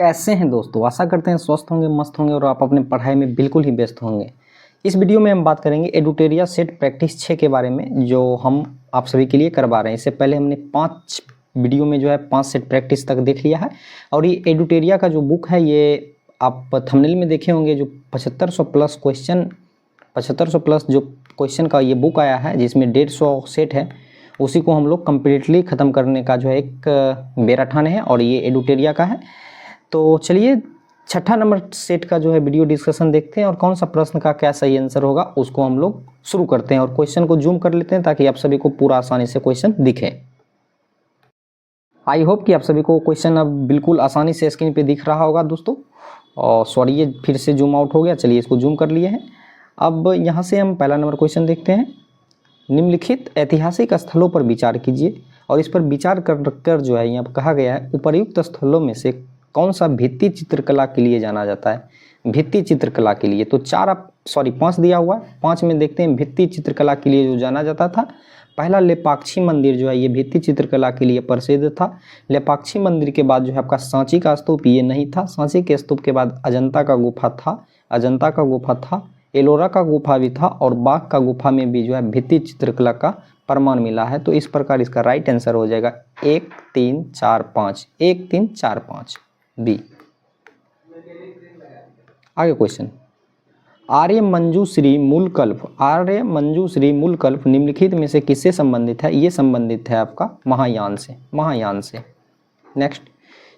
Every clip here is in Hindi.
कैसे हैं दोस्तों। आशा करते हैं स्वस्थ होंगे, मस्त होंगे और आप अपने पढ़ाई में बिल्कुल ही व्यस्त होंगे। इस वीडियो में हम बात करेंगे एडुटेरिया सेट प्रैक्टिस 6 के बारे में, जो हम आप सभी के लिए करवा रहे हैं। इससे पहले हमने 5 वीडियो में जो है 5 सेट प्रैक्टिस तक देख लिया है। और ये एडुटेरिया का जो बुक है, ये आप थंबनेल में देखे होंगे, जो 7500 प्लस क्वेश्चन 7500 प्लस जो क्वेश्चन का ये बुक आया है, जिसमें 150 सेट है, उसी को हम लोग कम्प्लीटली ख़त्म करने का जो है एक बेराठान है। और ये एडुटेरिया का है। तो चलिए 6ठा नंबर सेट का जो है वीडियो डिस्कशन देखते हैं और कौन सा प्रश्न का क्या सही आंसर होगा उसको हम लोग शुरू करते हैं। और क्वेश्चन को जूम कर लेते हैं ताकि आप सभी को पूरा आसानी से क्वेश्चन दिखे। आई होप कि आप सभी को क्वेश्चन अब बिल्कुल आसानी से स्क्रीन पे दिख रहा होगा दोस्तों। और सॉरी, ये फिर से जूम आउट हो गया। चलिए इसको जूम कर लिए हैं। अब यहाँ से हम पहला नंबर क्वेश्चन देखते हैं। निम्नलिखित ऐतिहासिक स्थलों पर विचार कीजिए और इस पर विचार कर जो है यहाँ कहा गया है, उपर्युक्त स्थलों में से कौन सा भित्ति चित्रकला के लिए जाना जाता है। भित्ति चित्रकला के लिए तो 5 दिया हुआ है। 5 में देखते हैं भित्ति चित्रकला के लिए जो जाना जाता था। पहला लेपाक्षी मंदिर जो है ये भित्ति चित्रकला के लिए प्रसिद्ध था। लेपाक्षी मंदिर के बाद जो है आपका सांची का स्तूप, ये नहीं था। सांची के स्तूप के बाद अजंता का गुफा था, एलोरा का गुफा भी था और बाघ का गुफा में भी जो है भित्ति चित्रकला का प्रमाण मिला है। तो इस प्रकार इसका राइट आंसर हो जाएगा 1 3 4 5 1 3 4 5 बी। आगे क्वेश्चन, आर्य मंजूश्री मूलकल्प निम्नलिखित में से किससे संबंधित है। ये संबंधित है आपका महायान से। नेक्स्ट,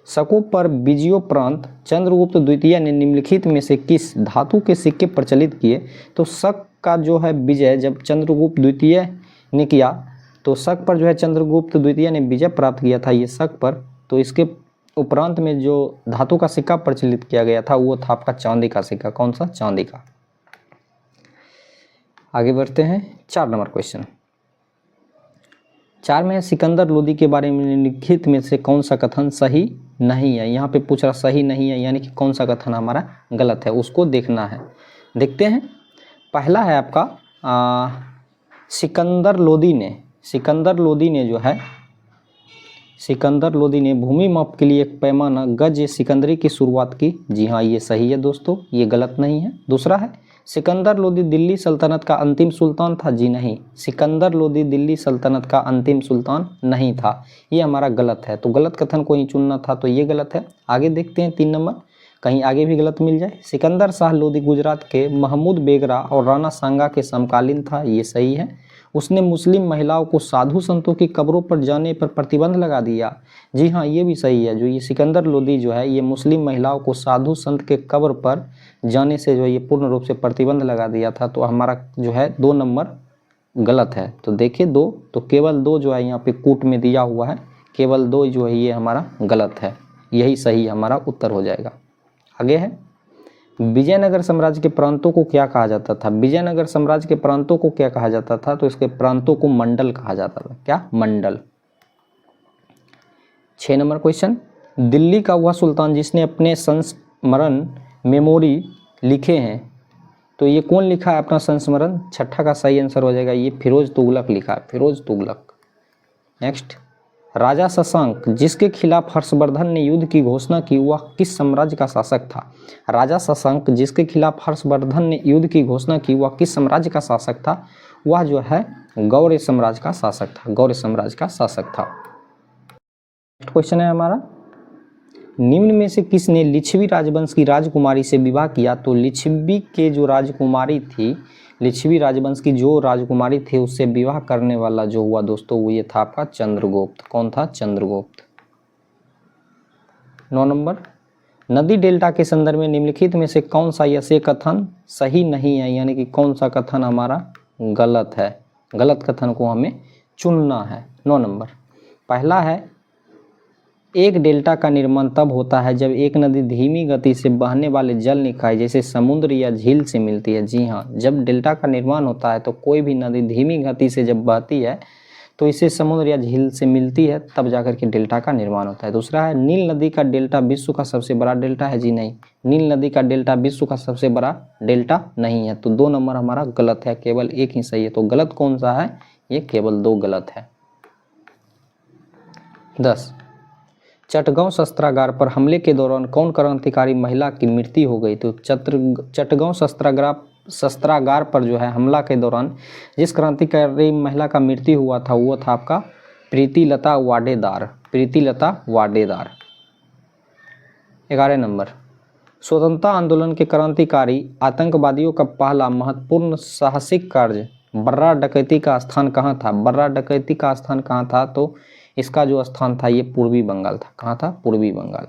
शकों पर विजयोपरांत चंद्रगुप्त द्वितीय ने निम्नलिखित में से किस धातु के सिक्के प्रचलित किए। तो शक का जो है विजय जब चंद्रगुप्त द्वितीय ने किया, तो शक पर जो है चंद्रगुप्त द्वितीय ने विजय प्राप्त किया था ये शक पर। तो इसके उपरांत में जो धातु का सिक्का प्रचलित किया गया था वो था आपका चांदी का सिक्का। कौन सा? चांदी का। आगे बढ़ते हैं 4 नंबर क्वेश्चन। 4 में है, सिकंदर लोदी के बारे में निम्नलिखित में से कौन सा कथन सही नहीं है। यहाँ पे पूछ रहा सही नहीं है, यानी कि कौन सा कथन हमारा गलत है, उसको देखना है। देखते हैं। पहला है आपका सिकंदर लोदी ने भूमि माप के लिए एक पैमाना गज सिकंदरी की शुरुआत की। जी हाँ, ये सही है दोस्तों, ये गलत नहीं है। दूसरा है, सिकंदर लोदी दिल्ली सल्तनत का अंतिम सुल्तान था। जी नहीं, सिकंदर लोदी दिल्ली सल्तनत का अंतिम सुल्तान नहीं था, ये हमारा गलत है। तो गलत कथन को ही चुनना था, तो ये गलत है। आगे देखते हैं 3 नंबर, कहीं आगे भी गलत मिल जाए। सिकंदर शाह लोदी गुजरात के महमूद बेगरा और राणा सांगा के समकालीन था। ये सही है। उसने मुस्लिम महिलाओं को साधु संतों की कब्रों पर जाने पर प्रतिबंध लगा दिया। जी हाँ, ये भी सही है। जो ये सिकंदर लोदी जो है ये मुस्लिम महिलाओं को साधु संत के कब्र पर जाने से जो है ये पूर्ण रूप से प्रतिबंध लगा दिया था। तो हमारा जो है 2 नंबर गलत है। तो देखिए 2, तो केवल 2 जो है यहाँ पे कूट में दिया हुआ है, केवल 2 जो है ये हमारा गलत है। यही सही हमारा उत्तर हो जाएगा। आगे है, विजयनगर साम्राज्य के प्रांतों को क्या कहा जाता था। विजयनगर साम्राज्य के प्रांतों को क्या कहा जाता था। तो इसके प्रांतों को मंडल कहा जाता था। क्या? मंडल। 6 नंबर क्वेश्चन, दिल्ली का वह सुल्तान जिसने अपने संस्मरण मेमोरी लिखे हैं, तो ये कौन लिखा है अपना संस्मरण। 6ठा का सही आंसर हो जाएगा ये फिरोज तुगलक लिखा है, फिरोज तुगलक। नेक्स्ट, राजा शशांक जिसके खिलाफ हर्षवर्धन ने युद्ध की घोषणा की वह किस साम्राज्य का शासक था। राजा शशांक जिसके खिलाफ हर्षवर्धन ने युद्ध की घोषणा की वह किस साम्राज्य का शासक था। वह जो है गौड़ साम्राज्य का शासक था, गौड़ साम्राज्य का शासक था। नेक्स्ट क्वेश्चन है हमारा, निम्न में से किसने लिच्छवी राजवंश की राजकुमारी से विवाह किया। तो लिच्छवी के जो राजकुमारी थी, लिच्छवी राजवंश की जो राजकुमारी थी उससे विवाह करने वाला जो हुआ दोस्तों वो ये था आपका चंद्रगुप्त। कौन था? चंद्रगुप्त। 9 नंबर, नदी डेल्टा के संदर्भ में निम्नलिखित में से कौन सा ऐसे कथन सही नहीं है, यानी कि कौन सा कथन हमारा गलत है। गलत कथन को हमें चुनना है। 9 नंबर, पहला है, एक डेल्टा का निर्माण तब होता है जब एक नदी धीमी गति से बहने वाले जल निकाय जैसे समुद्र या झील से मिलती है। जी हाँ, जब डेल्टा का निर्माण होता है तो कोई भी नदी धीमी गति से जब बहती है तो इसे समुद्र या झील से मिलती है, तब जाकर के डेल्टा का निर्माण होता है। दूसरा है, नील नदी का डेल्टा विश्व का सबसे बड़ा डेल्टा है। जी नहीं, नील नदी का डेल्टा विश्व का सबसे बड़ा डेल्टा नहीं है। तो 2 नंबर हमारा गलत है, केवल 1 ही सही है। तो गलत कौन सा है? ये केवल 2 गलत है। 10, चटगांव शस्त्रागार पर हमले के दौरान कौन क्रांतिकारी महिला की मृत्यु हो गई? तो चटगांव शस्त्रागार पर जो है हमला के दौरान जिस क्रांतिकारी महिला का मृत्यु हुआ था वो था आपका प्रीतिलता वाडेदार। प्रीतिलता वाडेदार। 11 नंबर, स्वतंत्रता आंदोलन के क्रांतिकारी आतंकवादियों का पहला महत्वपूर्ण साहसिक कार्य बर्रा डकैती का स्थान कहाँ था? बर्रा डकैती का स्थान कहाँ था? तो इसका जो स्थान था ये पूर्वी बंगाल था। कहाँ था? पूर्वी बंगाल।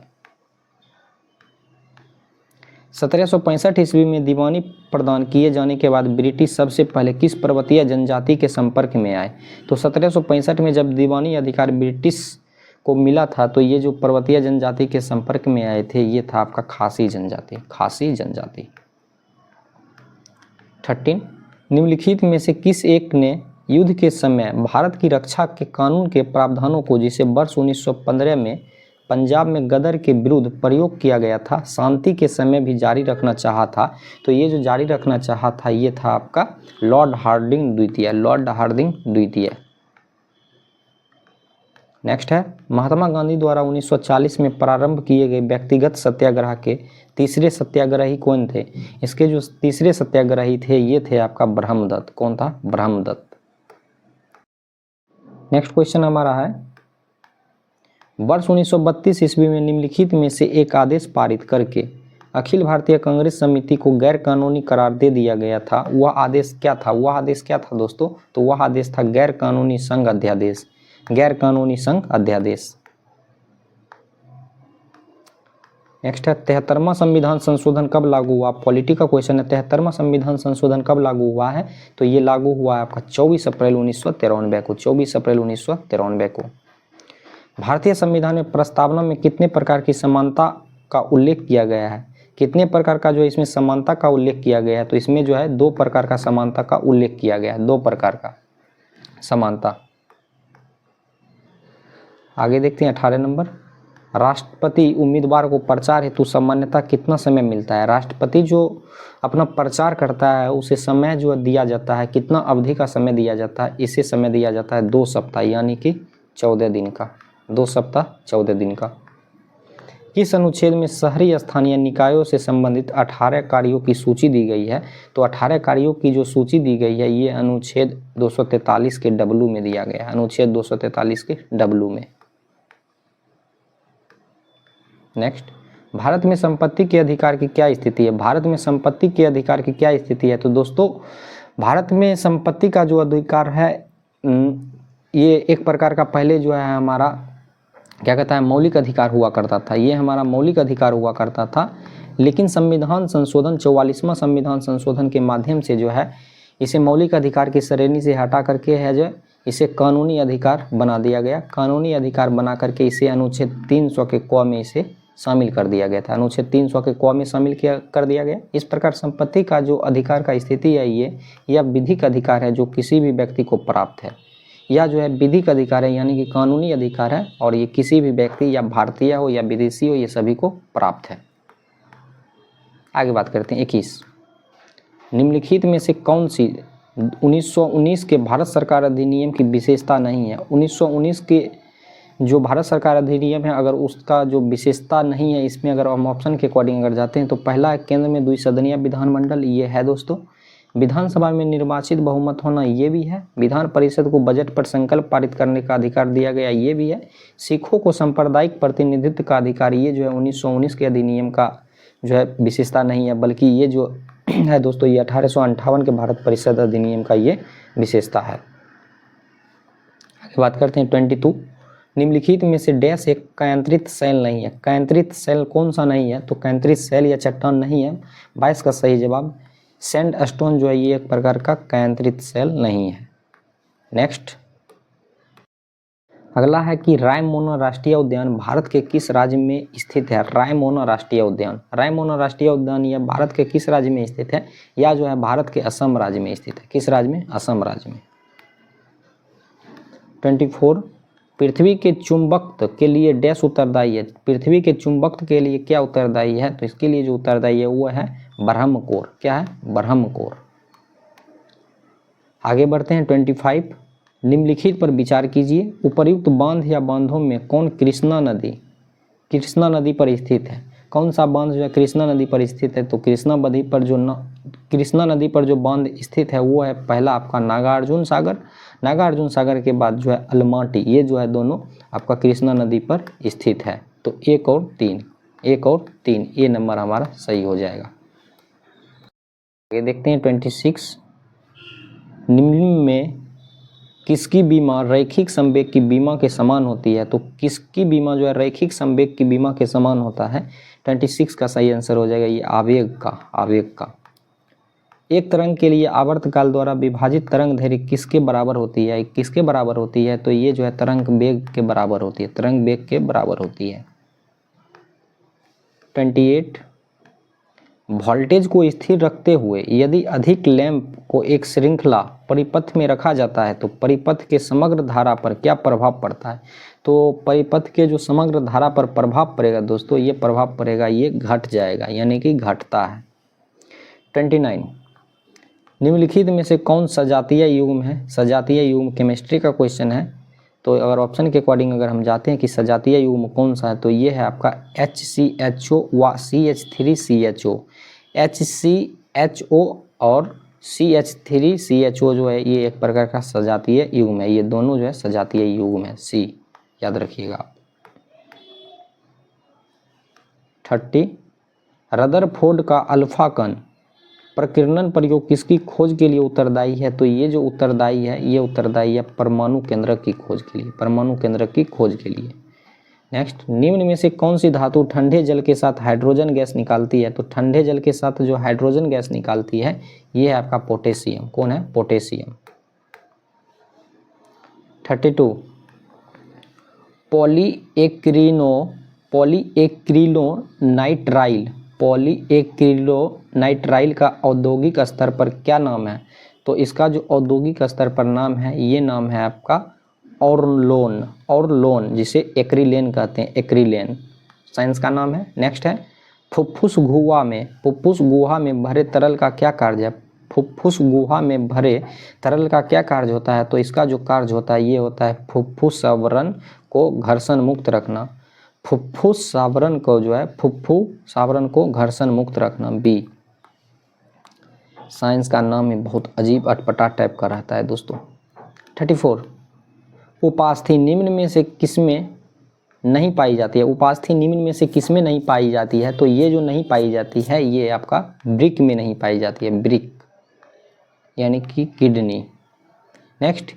1765 ईस्वी में दीवानी प्रदान किए जाने के बाद ब्रिटिश सबसे पहले किस पर्वतीय जनजाति के संपर्क में आए? तो 1765 में जब दीवानी अधिकार ब्रिटिश को मिला था तो ये जो पर्वतीय जनजाति के संपर्क में आए थे ये था आपका खासी जनजाति। खासी जनजाति। 13, निम्नलिखित में से किस एक ने युद्ध के समय भारत की रक्षा के कानून के प्रावधानों को, जिसे वर्ष 1915 में पंजाब में गदर के विरुद्ध प्रयोग किया गया था, शांति के समय भी जारी रखना चाहा था? तो ये जो जारी रखना चाहा था ये था आपका लॉर्ड हार्डिंग द्वितीय। लॉर्ड हार्डिंग द्वितीय। नेक्स्ट है, महात्मा गांधी द्वारा 1940 में प्रारंभ किए गए व्यक्तिगत सत्याग्रह के तीसरे सत्याग्रही कौन थे? इसके जो तीसरे सत्याग्रही थे ये थे आपका ब्रह्मदत्त। कौन था? ब्रह्मदत्त। नेक्स्ट क्वेश्चन हमारा है, वर्ष 1932 ईस्वी में निम्नलिखित में से एक आदेश पारित करके अखिल भारतीय कांग्रेस समिति को गैर कानूनी करार दे दिया गया था। वह आदेश क्या था? वह आदेश क्या था दोस्तों? तो वह आदेश था गैर कानूनी संघ अध्यादेश। गैर कानूनी संघ अध्यादेश। नेक्स्ट है, 73वां संविधान संशोधन कब लागू हुआ? पॉलिटी का क्वेश्चन है। 73वां संविधान संशोधन कब लागू हुआ है? तो ये लागू हुआ है आपका 24 अप्रैल 1993 को। 24 अप्रैल 1993 को। भारतीय संविधान में प्रस्तावना में कितने प्रकार की समानता का उल्लेख किया गया है? कितने प्रकार का जो इसमें समानता का उल्लेख किया गया है? तो इसमें जो है 2 प्रकार का समानता का उल्लेख किया गया है। 2 प्रकार का समानता। आगे देखते हैं 18 नंबर, राष्ट्रपति उम्मीदवार को प्रचार हेतु सामान्यतः कितना समय मिलता है? राष्ट्रपति जो अपना प्रचार करता है उसे समय जो दिया जाता है, कितना अवधि का समय दिया जाता है? इसे समय दिया जाता है 2 सप्ताह यानी कि 14 दिन का। 2 सप्ताह 14 दिन का। किस अनुच्छेद में शहरी स्थानीय निकायों से संबंधित 18 कार्यों की सूची दी गई है? तो 18 कार्यों की जो सूची दी गई है ये अनुच्छेद 243 के डब्लू में दिया गया है। अनुच्छेद 243 के डब्लू में। नेक्स्ट, भारत में संपत्ति के अधिकार की क्या स्थिति है? भारत में संपत्ति के अधिकार की क्या स्थिति है? तो दोस्तों भारत में संपत्ति का जो अधिकार है ये एक प्रकार का पहले जो है हमारा क्या कहता है मौलिक अधिकार हुआ करता था। ये हमारा मौलिक अधिकार हुआ करता था, लेकिन संविधान संशोधन 44वां संविधान संशोधन के माध्यम से जो है इसे मौलिक अधिकार की श्रेणी से हटा करके है जो इसे कानूनी अधिकार बना दिया गया। कानूनी अधिकार बना करके इसे अनुच्छेद 300 के क में इसे शामिल कर दिया गया था। अनुच्छेद 300 के क में शामिल कर दिया गया। इस प्रकार संपत्ति का जो अधिकार का स्थिति है ये यह विधिक अधिकार है जो किसी भी व्यक्ति को प्राप्त है। यह जो है विधिक अधिकार है यानी कि कानूनी अधिकार है और ये किसी भी व्यक्ति या भारतीय हो या विदेशी हो ये सभी को प्राप्त है। आगे बात करते हैं 21, निम्नलिखित में से कौन सी 1919 के भारत सरकार अधिनियम की विशेषता नहीं है? 1919 के जो भारत सरकार अधिनियम है अगर उसका जो विशेषता नहीं है इसमें अगर हम ऑप्शन के अकॉर्डिंग अगर जाते हैं तो पहला है केंद्र में द्विसदनीय विधानमंडल, ये है दोस्तों। विधानसभा में निर्वाचित बहुमत होना, ये भी है। विधान परिषद को बजट पर संकल्प पारित करने का अधिकार दिया गया, ये भी है। सिखों को सांप्रदायिक प्रतिनिधित्व का अधिकार, ये जो है 1919 के अधिनियम का जो है विशेषता नहीं है, बल्कि ये जो है दोस्तों ये 1858 के भारत परिषद अधिनियम का ये विशेषता है। आगे बात करते हैं 22, निम्नलिखित में से डैश एक कैंत्रित सेल नहीं है? कैंत्रित सेल कौन सा नहीं है? तो कैंत्रित सेल या चट्टान नहीं है। 22 का सही जवाब सैंड स्टोन जो है ये एक प्रकार का कैंत्रित सेल नहीं है। नेक्स्ट, अगला है कि रायमोना राष्ट्रीय उद्यान भारत के किस राज्य में स्थित है? रायमोना राष्ट्रीय उद्यान, रायमोना राष्ट्रीय उद्यान यह भारत के किस राज्य में स्थित है? या जो है भारत के असम राज्य में स्थित है। किस राज्य में? असम राज्य में। 24, पृथ्वी के चुंबकत्व के लिए डैश उत्तरदायी है? पृथ्वी के चुंबकत्व के लिए क्या उत्तरदायी है? तो इसके लिए जो उत्तरदायी है वो है ब्रह्मकोर। क्या है? ब्रह्मकोर। आगे बढ़ते हैं 25, निम्नलिखित पर विचार कीजिए। उपर्युक्त बांध या बांधों में कौन कृष्णा नदी कृष्णा नदी पर स्थित है। कौन सा बांध जो है कृष्णा नदी पर स्थित है? तो कृष्णा नदी पर जो बांध स्थित है वो है पहला आपका नागार्जुन सागर। नागार्जुन सागर के बाद जो है अलमाटी, ये जो है दोनों आपका कृष्णा नदी पर स्थित है। तो 1 और 3 ये नंबर हमारा सही हो जाएगा। ये देखते हैं 26, निम्न में किसकी बीमा रैखिक संवेग की बीमा के समान होती है? तो किसकी बीमा जो है रैखिक संवेग की बीमा के समान होता है? 26 का सही आंसर हो जाएगा ये आवेग का। एक तरंग के लिए आवर्तकाल द्वारा विभाजित तरंग दैर्घ्य किसके बराबर होती है? किसके बराबर होती है? तो ये जो है तरंग वेग के बराबर होती है, तरंग वेग के बराबर होती है। 28, वोल्टेज को स्थिर रखते हुए यदि अधिक लैंप को एक श्रृंखला परिपथ में रखा जाता है तो परिपथ के समग्र धारा पर क्या प्रभाव पड़ता है? तो परिपथ के जो समग्र धारा पर प्रभाव पड़ेगा दोस्तों, ये प्रभाव पड़ेगा, ये घट जाएगा, यानी कि घटता है। 29, निम्नलिखित में से कौन सजातीय युग्म है? सजातीय युग्म केमिस्ट्री का क्वेश्चन है। तो अगर ऑप्शन के अकॉर्डिंग अगर हम जाते हैं कि सजातीय युग्म कौन सा है, तो ये है आपका HCHO व CH3CHO। HCHO और CH3CHO जो है ये एक प्रकार का सजातीय युग्म है, ये दोनों जो है सजातीय युग्म है, C याद रखिएगा। 30, रदरफोर्ड का अल्फा कण प्रकीर्णन प्रयोग किसकी खोज के लिए उत्तरदायी है? तो ये जो उत्तरदायी है ये उत्तरदायी है परमाणु केंद्रक की खोज के लिए, परमाणु केंद्रक की खोज के लिए। नेक्स्ट, निम्न में से कौन सी धातु ठंडे जल के साथ हाइड्रोजन गैस निकालती है? तो ठंडे जल के साथ जो हाइड्रोजन गैस निकालती है ये है आपका पोटेशियम। कौन है? पोटेशियम। 32, पॉलीएक्रिलोनाइट्राइल का औद्योगिक स्तर पर क्या नाम है? तो इसका जो औद्योगिक स्तर पर नाम है ये नाम है आपका ऑर्लोन, जिसे एक्रिलेन कहते हैं, एक्रिलेन साइंस का नाम है। नेक्स्ट है, फुफ्फुस गुहा में भरे तरल का क्या कार्य है? फुफ्फुस गुहा में भरे तरल का क्या कार्य होता है? तो इसका जो कार्य होता है ये होता है फुफ्फुस आवरण को घर्षण मुक्त रखना। फुफ्फुस आवरण को जो है फुफ्फुस आवरण को घर्षण मुक्त रखना। बी साइंस का नाम ही बहुत अजीब अटपटा टाइप का रहता है दोस्तों। 34, उपास्थि निम्न में से किसमें नहीं पाई जाती है? उपास्थि निम्न में से किसमें नहीं पाई जाती है? तो ये जो नहीं पाई जाती है ये आपका ब्रिक में नहीं पाई जाती है, ब्रिक यानी कि किडनी। नेक्स्ट,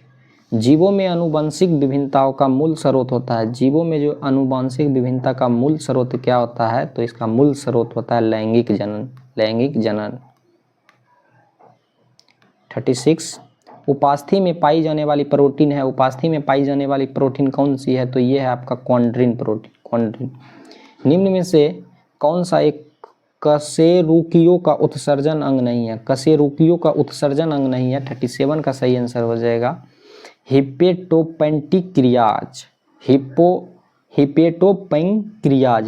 जीवों में आनुवंशिक विभिन्नताओं का मूल स्रोत होता है। जीवों में जो आनुवंशिक विभिन्नता का मूल स्रोत क्या होता है? तो इसका मूल स्रोत होता है लैंगिक जनन। 36, उपास्थि में पाई जाने वाली प्रोटीन है। उपास्थि में पाई जाने वाली प्रोटीन कौन सी है? तो ये है आपका कॉन्ड्रिन प्रोटीन। निम्न में से कौन सा एक कशेरुकियों का उत्सर्जन अंग नहीं है? कशेरुकियों का उत्सर्जन अंग नहीं है। 37 का सही आंसर हो जाएगा हिपेटोपेंक्रियाज।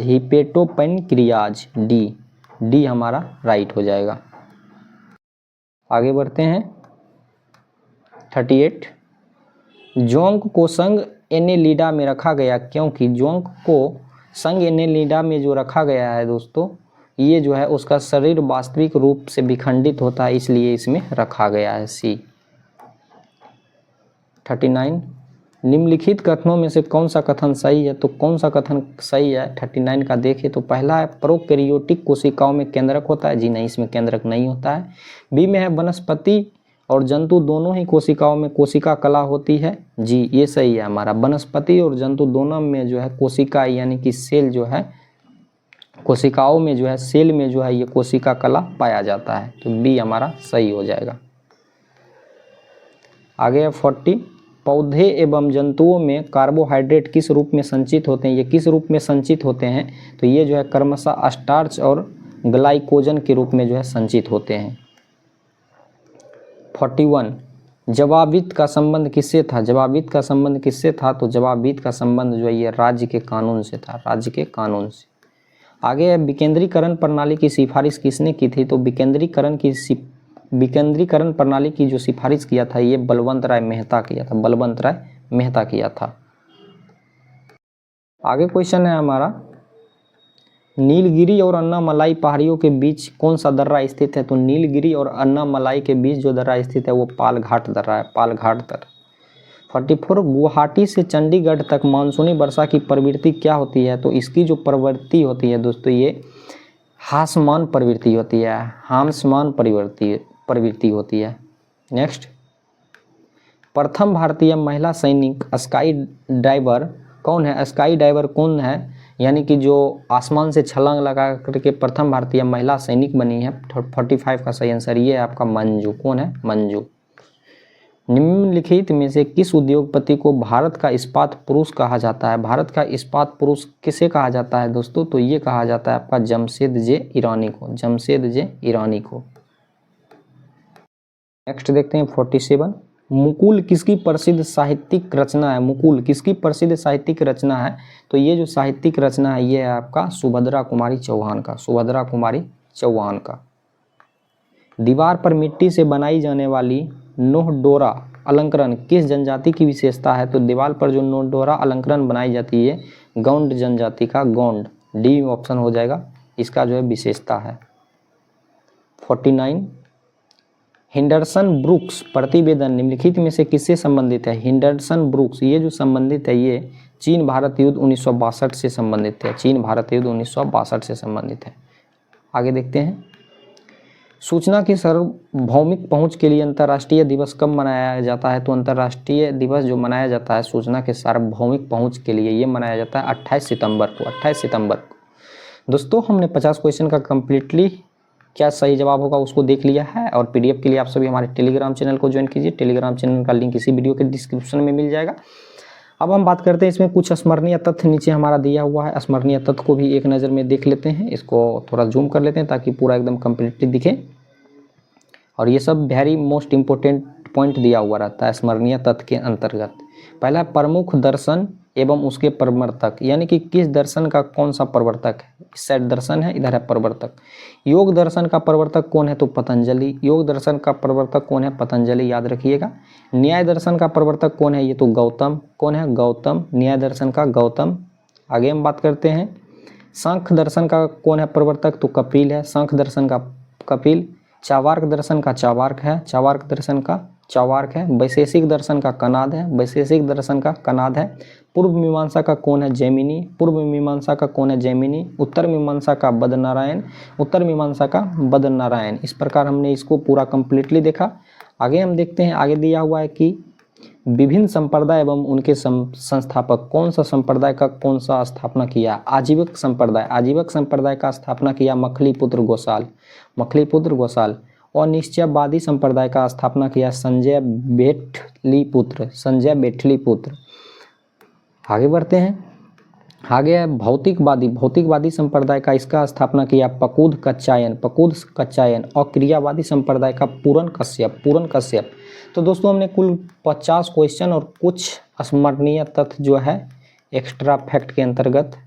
हिपेटोपेंक्रियाज डी हमारा राइट हो जाएगा। आगे बढ़ते हैं। 38, जोंक को संघ एनेलिडा में रखा गया क्योंकि जोंक को संघ एनेलिडा में जो रखा गया है दोस्तों ये जो है उसका शरीर वास्तविक रूप से विखंडित होता है, इसलिए इसमें रखा गया है, सी। 39, निम्नलिखित कथनों में से कौन सा कथन सही है? तो कौन सा कथन सही है 39 का देखिए तो पहला है प्रोकैरियोटिक कोशिकाओं में केंद्रक होता है। जी नहीं, इसमें केंद्रक नहीं होता है। बी में है वनस्पति और जंतु दोनों ही कोशिकाओं में कोशिका कला होती है। जी ये सही है हमारा, वनस्पति और जंतु दोनों में जो है कोशिका यानी कि सेल जो है, कोशिकाओं में जो है सेल में जो है ये कोशिका कला पाया जाता है, तो बी हमारा सही हो जाएगा। आगे है 40, पौधे एवं जंतुओं में कार्बोहाइड्रेट किस रूप में संचित होते हैं? ये किस रूप में संचित होते हैं? तो ये जो है क्रमशः स्टार्च और ग्लाइकोजन के रूप में जो है संचित होते हैं। 41, जवाबित का संबंध किससे था? जवाबित का संबंध किससे था? तो जवाबित का संबंध जो है ये राज्य के कानून से था, राज्य के कानून से। आगे है विकेंद्रीकरण प्रणाली की सिफारिश किसने की थी? तो विकेंद्रीकरण प्रणाली की जो सिफारिश किया था ये बलवंत राय मेहता किया था, बलवंत राय मेहता किया था। आगे क्वेश्चन है हमारा नीलगिरी और अन्नामलाई पहाड़ियों के बीच कौन सा दर्रा स्थित है? तो नीलगिरी और अन्नामलाई के बीच जो दर्रा स्थित है वो पालघाट दर्रा है, पालघाट दर्रा। 44 गुवाहाटी से चंडीगढ़ तक मानसूनी वर्षा की प्रवृत्ति क्या होती है? तो इसकी जो प्रवृत्ति होती है दोस्तों ये हासमान प्रवृत्ति होती है, हांसमान प्रवृत्ति होती है। नेक्स्ट, प्रथम भारतीय महिला सैनिक स्काई डाइवर कौन है? स्काई डाइवर कौन है? यानी कि जो आसमान से छलांग लगा करके प्रथम भारतीय महिला सैनिक बनी है। 45 का सही आंसर ये है आपका मंजू। कौन है? मंजू। निम्नलिखित में से किस उद्योगपति को भारत का इस्पात पुरुष कहा जाता है? भारत का इस्पात पुरुष किसे कहा जाता है दोस्तों? तो ये कहा जाता है आपका जमशेद जे ईरानी को, जमशेद जे ईरानी को। नेक्स्ट देखते हैं 47, मुकुल किसकी प्रसिद्ध साहित्यिक रचना है? मुकुल किसकी प्रसिद्ध साहित्यिक रचना है? तो ये जो साहित्यिक रचना है ये है आपका सुभद्रा कुमारी चौहान का, सुभद्रा कुमारी चौहान का। दीवार पर मिट्टी से बनाई जाने वाली नोह डोरा अलंकरण किस जनजाति की विशेषता है? तो दीवार पर जो नोह डोरा अलंकरण बनाई जाती है गौंड जनजाति का, गौंड, डी ऑप्शन हो जाएगा इसका जो है विशेषता है। 49, हिंडरसन ब्रुक्स प्रतिवेदन निम्नलिखित में से किससे संबंधित है? हिंडरसन ब्रुक्स ये जो संबंधित है ये चीन भारत युद्ध 1962 से संबंधित है, चीन भारत युद्ध 1962 से संबंधित है। आगे देखते हैं, सूचना की सार्वभौमिक पहुंच के लिए अंतर्राष्ट्रीय दिवस कब मनाया जाता है? तो अंतर्राष्ट्रीय दिवस जो मनाया जाता है सूचना के सार्वभौमिक पहुंच के लिए ये मनाया जाता है 28 सितंबर को, 28 सितंबर को। दोस्तों हमने 50 क्वेश्चन का कम्प्लीटली क्या सही जवाब होगा उसको देख लिया है और पीडीएफ के लिए आप सभी हमारे टेलीग्राम चैनल को ज्वाइन कीजिए। टेलीग्राम चैनल का लिंक इसी वीडियो के डिस्क्रिप्शन में मिल जाएगा। अब हम बात करते हैं इसमें कुछ स्मरणीय तथ्य नीचे हमारा दिया हुआ है, स्मरणीय तथ्य को भी एक नज़र में देख लेते हैं। इसको थोड़ा जूम कर लेते हैं ताकि पूरा एकदम कम्प्लीटली दिखे और ये सब वेरी मोस्ट इम्पोर्टेंट पॉइंट दिया हुआ रहता है स्मरणीय तथ्य के अंतर्गत। पहला, प्रमुख दर्शन एवं उसके प्रवर्तक, यानी कि किस दर्शन का कौन सा प्रवर्तक है? इस साइड दर्शन है, इधर है प्रवर्तक। योग दर्शन का प्रवर्तक कौन है? तो पतंजलि। योग दर्शन का प्रवर्तक कौन है? पतंजलि, याद रखिएगा। न्याय दर्शन का प्रवर्तक कौन है? ये तो गौतम। कौन है? गौतम। न्याय दर्शन का गौतम। आगे हम बात करते हैं, सांख्य दर्शन का कौन है प्रवर्तक? तो कपिल है, सांख्य दर्शन का कपिल। चावार्क दर्शन का चावार्क है, चावार्क दर्शन का चावार्क है। वैशेषिक दर्शन का कनाद है, वैशेषिक दर्शन का कनाद है। पूर्व मीमांसा का कौन है? जैमिनी। पूर्व मीमांसा का कौन है? जैमिनी। उत्तर मीमांसा का बदनारायण, उत्तर मीमांसा का बदनारायण। इस प्रकार हमने इसको पूरा कंप्लीटली देखा। आगे हम देखते हैं, आगे दिया हुआ है कि विभिन्न संप्रदाय एवं उनके संस्थापक, कौन सा संप्रदाय का कौन सा स्थापना किया? आजीवक संप्रदाय, आजीवक संप्रदाय का स्थापना किया मखलीपुत्र गोसाल, मखलीपुत्र गोसाल। और निश्चयवादी संप्रदाय का स्थापना किया संजय बेटलीपुत्र, संजय बेटलीपुत्र। आगे बढ़ते हैं, आगे है भौतिकवादी, भौतिकवादी संप्रदाय का इसका स्थापना किया पकुद कच्चायन, पकुद कच्चायन। और क्रियावादी संप्रदाय का पूरन कश्यप, पूरन कश्यप। तो दोस्तों हमने कुल 50 क्वेश्चन और कुछ स्मरणीय तथ्य जो है एक्स्ट्रा फैक्ट के अंतर्गत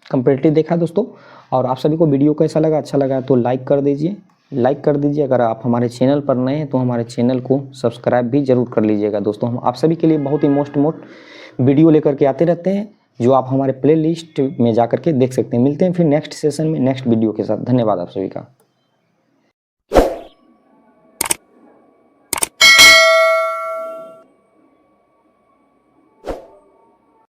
कंप्लीटली देखा दोस्तों। और आप सभी को वीडियो कैसा लगा? अच्छा लगा तो लाइक कर दीजिए, लाइक कर दीजिए। अगर आप हमारे चैनल पर नए हैं तो हमारे चैनल को सब्सक्राइब भी जरूर कर लीजिएगा दोस्तों। हम आप सभी के लिए बहुत ही मोस्ट वीडियो लेकर के आते रहते हैं जो आप हमारे प्लेलिस्ट में जा कर के देख सकते हैं। मिलते हैं फिर नेक्स्ट सेशन में नेक्स्ट वीडियो के साथ। धन्यवाद आप सभी का।